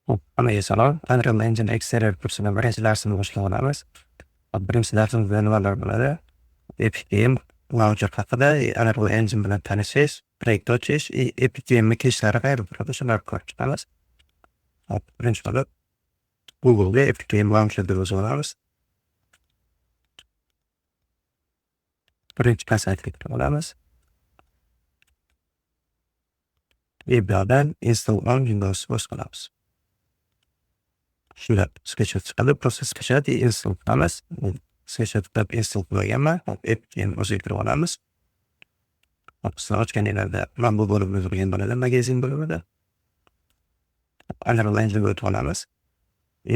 Hop, hammaga salom. Unreal Engine Exterior kursini birinchi darsini boshlab olamiz. Birinchi darsimizda nimalar bo'ladi? Epic Game Launcher haqida, Unreal Engine bilan tanishish, proyekt ochish, Epic Game'ni keshlari qayerda turadi, shularni ko'rib chiqamiz. Hop, birinchi bo'lib Google'ga Epic Game Launcher deb yozib olamiz. Birinchi saytga kirib olamiz. Web'dan install on Windows bosib Shunday sketchet chiqadi, process sketchet install qilamiz. Sketchetdan install qilganman. Epic Game o'ziga kirib olamiz. Hop, sizlar ochganinglarda mana bu bo'limni turgan bo'ladi, magazin bo'limida. Unreal Engine'ga o'tib olamiz.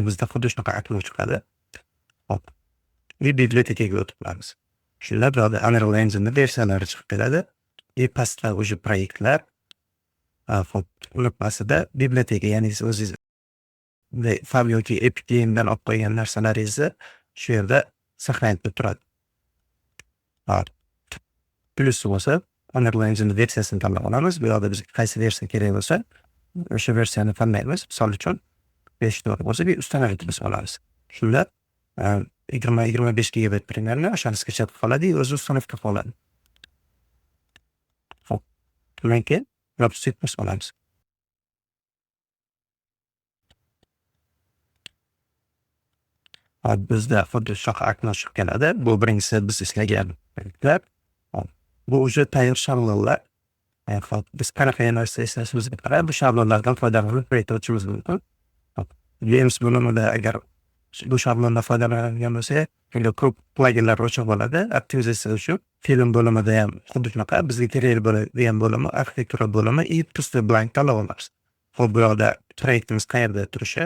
Bizda xuddi shunaqa aktiv chiqadi. Hop, bibliotekaga o'tib olamiz. Shunda burada Unreal Engine'da versiyalari chiqib keladi. Pastda o'sha proyektlar, hop, ular pastida biblioteka, ya'ni siz o'zingiz fayl yoki Epic Game'dan olib qo'ygan narsalaringizni shu yerda saqlanib turadi. Hop, plyus bo'lsa, Unreal Engine versiyasini tanlab olamiz. Bu yerda bizga qaysi versiya kerak bo'lsa, o'sha versiyani tanlaymiz. Misol uchun 5 to'g'ri bo'lsa, ustalaritimiz olamiz. Shunda 20-25 GB primерni o'shani sketchet qilib oladi, o'zi ustalavka qiladi. Hop, undan keyin Dropshippers olamiz. Bizda xuddi shunaqa aknor chiqib keladi. Bu birinchisi biz ishlagan proyektlar. Bu o'sha tayyor shablonlar. Biz qanaqa narsa istashimizga qarab bu shablonlardan foydalanib proyekt ochishimiz mumkin. Games bo'limida agar bu shablondan foydalanadigan bo'lsak, juda ko'p pluginlar o'chib bo'ladi. Optimizatsiya uchun film bo'limida ham xuddi shunaqa bizga kerak bo'ladigan bo'limi, arxitektura bo'limi и pustli blank tanlab olamiz. Hop, bu yerda proyektimiz qayerda turishi,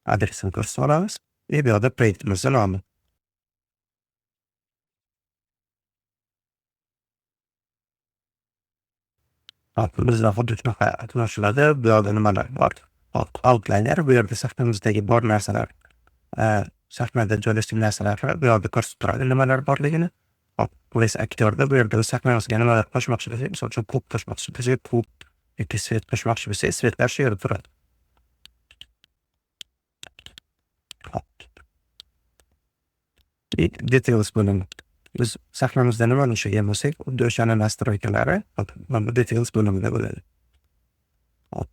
adresini ko'rsatib olamiz. Bu yerda proyektimizning nomi. Bizda xuddi shunaqa atmosferada bu yerda nimalar bor? Outliner, bu yerda sahnamizdagi bor narsalar, sahnada joylashgan narsalar bu yerda ko'rsatib turadi nimalar borligini. Hop, voice aktyorda bu yerda sahnamizga nimalar qo'shmoqchi bo'lsak, misol uchun klub qo'shmoqchi bo'lsak, klub yoki svet qo'shmoqchi bo'lsak, svetlar shu yerda turadi. Details bo'limi. Biz sahnamizda nimani ushlagan bo'lsak, xuddi o'shani nastroykalari mana bu details bo'limida bo'ladi. Hop.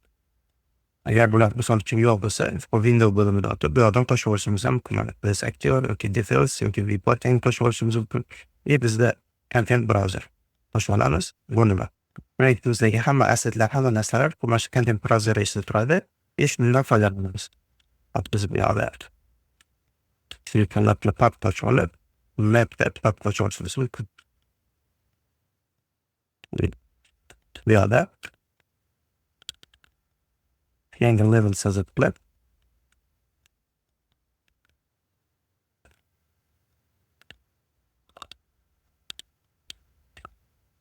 Agar bular misol uchun yo'q bo'lsa, window bo'limida o'tib, bu yerdan qo'shib olishimiz ham mumkin. Biz aktyor yoki details yoki reporting qo'shib olishimiz mumkin. Bizda content browser qo'shib olamiz. Bu nima? Proyektimizdagi hamma assetlar, hamma narsalar mana shu content browser ichida turadi. Shundan foydalanamiz. Hop, biz bu yerda telefonlarni pap ochib olib, laptop pap ochib olishimiz mumkin. Bu yerda yangi level sozib qilib,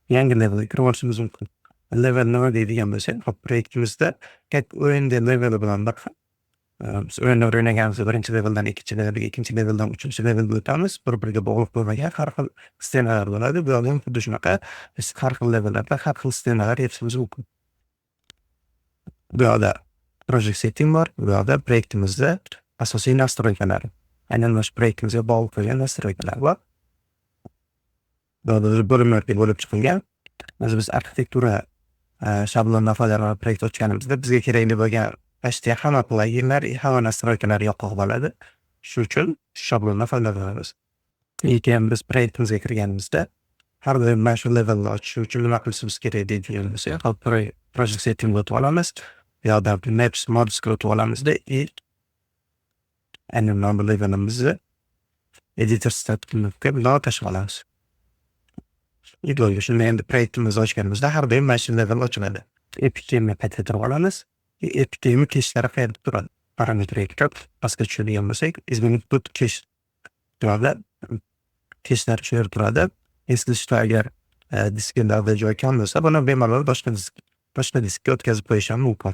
yangi levelga kirib olishimiz mumkin. Level nima deydigan bo'lsak, hop, proyektimizda o'yinda leveli bilan bir xil. Biz o'yinni o'ynaganimizda birinchi leveldan ikkinchi levelga, ikkinchi leveldan uchinchi levelga o'tamiz. Bir-biriga bog'liq bo'lmagan har xil ssenalar bo'ladi. Bu yerda ham xuddi shunaqa biz har xil levellarda har xil ssenalar yetishimiz mumkin. Bu yerda project setting bor. Bu yerda proyektimizda asosiy nastroykalar, aynan o'sha proyektimizga bog'liq bo'lgan nastroykalar bor. Bu yerda bo'limlarga bo'lib chiqilgan. Biz arxitektura shablonidan foydalanib proyekt ochganimizda bizga kerakli bo'lgan почти hamma pluginlar, hamma nastroykalar yoqib bo'ladi. Shuning uchun shablondan foydalanamiz. Keyin biz proyektimizga kirganimizda har doim mana shu levelni ochish uchun nima qilishimiz kerak deydigan bo'lsak, project setting o'tib olamiz. Bu yerda maps modsga o'tib olamizda aynan mana bu levelimizni editor statusga bilan tashib olamiz. Shunda endi proyektimizni ochganimizda har doim mana shu level ochiladi. Epic Game'ga qaytarib olamiz. Epic Game'ni keshlari qayerda turadi? Parametrga kirib, pastga tushadigan bo'lsak, input kesh turadi. Keshlar shu yerda turadi. Eslashda agar disklarda joy kam bo'lsa, buni bemalol boshqa diskka o'tkazib qo'yish ham mumkin.